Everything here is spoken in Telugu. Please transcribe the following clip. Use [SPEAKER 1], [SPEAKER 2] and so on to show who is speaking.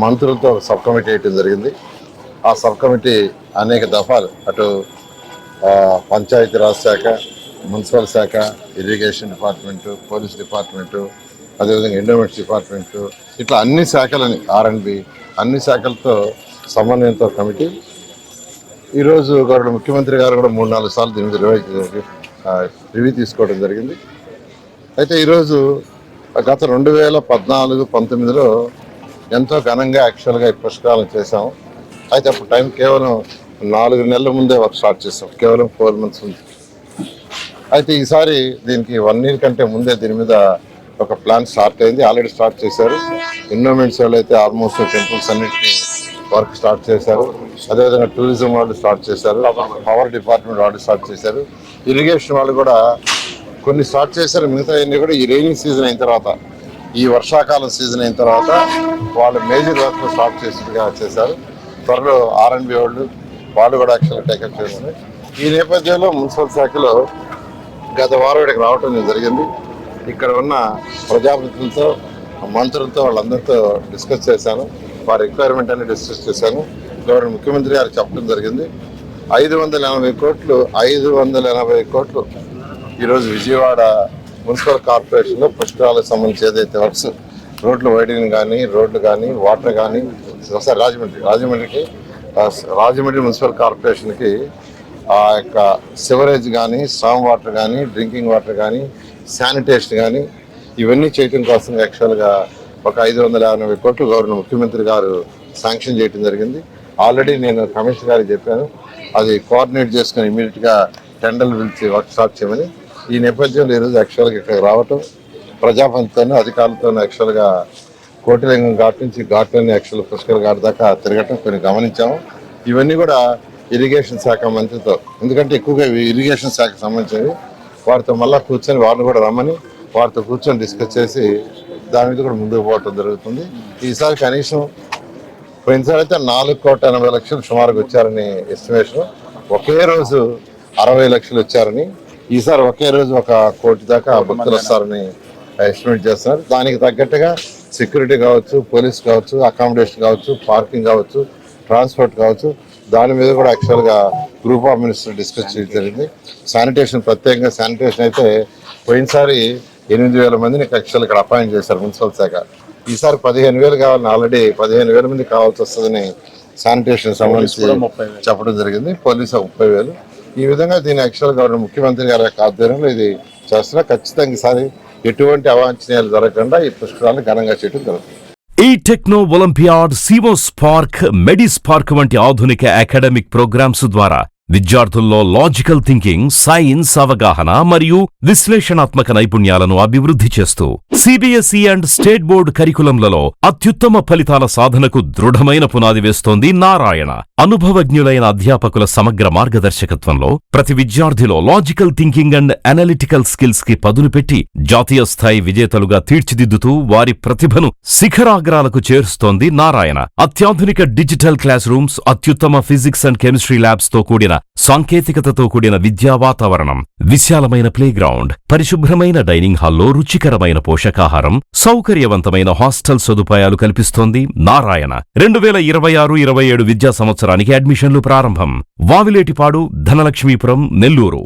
[SPEAKER 1] మంత్రులతో సబ్ కమిటీ వేయటం జరిగింది. ఆ సబ్ కమిటీ అనేక దఫాలు అటు పంచాయతీరాజ్ శాఖ, మున్సిపల్ శాఖ, ఇరిగేషన్ డిపార్ట్మెంటు, పోలీస్ డిపార్ట్మెంటు, అదేవిధంగా ఎండోమెంట్స్ డిపార్ట్మెంటు, ఇట్లా అన్ని శాఖలని R&B అన్ని శాఖలతో సమన్వయంతో కమిటీ ఈరోజు గౌరవ ముఖ్యమంత్రి గారు కూడా 3-4 సార్లు దీని మీద రివ్యూ తీసుకోవడం జరిగింది. అయితే ఈరోజు గత 2014-19లో ఎంతో ఘనంగా యాక్చువల్గా ఈ పుష్కరాలను చేసాము. అయితే అప్పుడు టైం కేవలం 4 నెలల ముందే వర్క్ స్టార్ట్ చేసాం, కేవలం 4 months ఉంది. అయితే ఈసారి దీనికి 1 year కంటే ముందే దీని మీద ఒక ప్లాన్ స్టార్ట్ అయింది, ఆల్రెడీ స్టార్ట్ చేశారు. ఎన్విరాన్మెంట్స్ వాళ్ళు అయితే ఆల్మోస్ట్ టెంపుల్స్ అన్నిటికీ వర్క్ స్టార్ట్ చేశారు. అదేవిధంగా టూరిజం వాళ్ళు స్టార్ట్ చేశారు, పవర్ డిపార్ట్మెంట్ వాళ్ళు స్టార్ట్ చేశారు, ఇరిగేషన్ వాళ్ళు కూడా కొన్ని స్టార్ట్ చేశారు. మిగతా అన్ని కూడా ఈ రైనింగ్ సీజన్ అయిన తర్వాత, ఈ వర్షాకాలం సీజన్ అయిన తర్వాత వాళ్ళు మేజర్ వర్క్ స్టార్ట్ చేశారు. త్వరలో R&B వాళ్ళు కూడా యాక్చువల్గా టేకప్ చేశారు. ఈ నేపథ్యంలో మున్సిపల్ శాఖలో గత వారం ఇక్కడికి రావడం జరిగింది. ఇక్కడ ఉన్న ప్రజాప్రతినిధులతో, మంత్రులతో వాళ్ళందరితో డిస్కస్ చేశాను. వారి రిక్వైర్మెంట్ అన్ని డిస్కస్ చేశాను. గౌరవ ముఖ్యమంత్రి గారికి చెప్పడం జరిగింది. 580 కోట్లు ఈరోజు విజయవాడ మున్సిపల్ కార్పొరేషన్లో పుష్కరాలకు సంబంధించి ఏదైతే వర్క్స్, రోడ్లు వైడనింగ్ కానీ, రోడ్లు కానీ, వాటర్ కానీ, ఒకసారి రాజమండ్రి మున్సిపల్ కార్పొరేషన్కి ఆ యొక్క సివరేజ్ కానీ, స్ట్రాంగ్ వాటర్ కానీ, డ్రింకింగ్ వాటర్ కానీ, శానిటేషన్ కానీ ఇవన్నీ చేయడం కోసం యాక్చువల్గా ఒక 580 కోట్లు గౌరవ ముఖ్యమంత్రి గారు శాంక్షన్ చేయడం జరిగింది. ఆల్రెడీ నేను కమిషనర్ గారికి చెప్పాను, అది కోఆర్డినేట్ చేసుకుని ఇమీడియట్గా టెండర్లు పిలిచి వర్క్ స్టార్ట్ చేయమని. ఈ నేపథ్యంలో ఈరోజు యాక్చువల్గా ఇక్కడ రావటం, ప్రజాపతితోనూ అధికారులతోనూ యాక్చువల్గా కోటిలింగం ఘాట్ నుంచి ఘాట్లోని యాక్చువల్ పుష్కర్ ఘాట్ దాకా తిరగటం కొన్ని గమనించాము. ఇవన్నీ కూడా ఇరిగేషన్ శాఖ మంత్రితో, ఎందుకంటే ఎక్కువగా ఇరిగేషన్ శాఖకు సంబంధించినవి, వారితో మళ్ళీ కూర్చొని వారిని కూడా రమ్మని వారితో కూర్చొని డిస్కస్ చేసి దాని మీద కూడా ముందుకు పోవటం జరుగుతుంది. ఈసారి కనీసం పోయినసారి అయితే 4,80,00,000 సుమారుగా వచ్చారని ఎస్టిమేషన్, ఒకే రోజు 60 లక్షలు వచ్చారని, ఈసారి ఒకే రోజు 1 కోటి దాకా భక్తులు వస్తారని ఎస్టిమేట్ చేస్తున్నారు. దానికి తగ్గట్టుగా సెక్యూరిటీ కావచ్చు, పోలీస్ కావచ్చు, అకామిడేషన్ కావచ్చు, పార్కింగ్ కావచ్చు, ట్రాన్స్పోర్ట్ కావచ్చు, దాని మీద కూడా యాక్చువల్గా గ్రూప్ ఆఫ్ మినిస్టర్ డిస్కస్ చేయడం జరిగింది. శానిటేషన్, ప్రత్యేకంగా శానిటేషన్ అయితే పోయినసారి 8,000 మందిని యాక్చువల్ ఇక్కడ అపాయింట్ చేశారు మున్సిపల్ శాఖ. ఈసారి 15,000 కావాలని, ఆల్రెడీ 15,000 మంది కావాల్సి వస్తుందని శానిటేషన్ సంబంధించి చెప్పడం జరిగింది. పోలీసు 30,000. ఈ విధంగా దీన్ని యాక్చువల్గా ముఖ్యమంత్రి గారి యొక్క ఆధ్వర్యంలో ఇది చేస్తున్నా. ఖచ్చితంగా ఈసారి ఎటువంటి అవాంఛనీయాలు జరగకుండా ఈ పుష్కరాలను ఘనంగా చేయడం జరుగుతుంది.
[SPEAKER 2] ఈ టెక్నో ఒలింపియాడ్, సివోస్పార్క్, మెడిస్పార్క్ వంటి ఆధునిక అకాడమిక్ ప్రోగ్రామ్స్ ద్వారా విద్యార్థుల్లో లాజికల్ థింకింగ్, సైన్స్ అవగాహన మరియు విశ్లేషణాత్మక నైపుణ్యాలను అభివృద్ధి చేస్తూ CBSE అండ్ స్టేట్ బోర్డు కరికులంలలో అత్యుత్తమ ఫలితాల సాధనకు దృఢమైన పునాది వేస్తోంది నారాయణ. అనుభవజ్ఞులైన అధ్యాపకుల సమగ్ర మార్గదర్శకత్వంలో ప్రతి విద్యార్థిలో logical thinking and analytical skills కి పదును పెట్టి జాతీయ స్థాయి విజేతలుగా తీర్చిదిద్దుతూ వారి ప్రతిభను శిఖరాగ్రాలకు చేరుస్తోంది నారాయణ. అత్యాధునిక డిజిటల్ క్లాస్ రూమ్స్, అత్యుత్తమ ఫిజిక్స్ అండ్ కెమిస్ట్రీ ల్యాబ్స్ తో కూడిన సాంకేతికతతో కూడిన విద్యా వాతావరణం, విశాలమైన ప్లేగ్రౌండ్, పరిశుభ్రమైన డైనింగ్ హాల్లో రుచికరమైన పోషకాహారం, సౌకర్యవంతమైన హాస్టల్ సదుపాయాలు కల్పిస్తోంది నారాయణ. 2026-27 విద్యా సంవత్సరానికి అడ్మిషన్లు ప్రారంభం. వావిలేటిపాడు, ధనలక్ష్మీపురం, నెల్లూరు.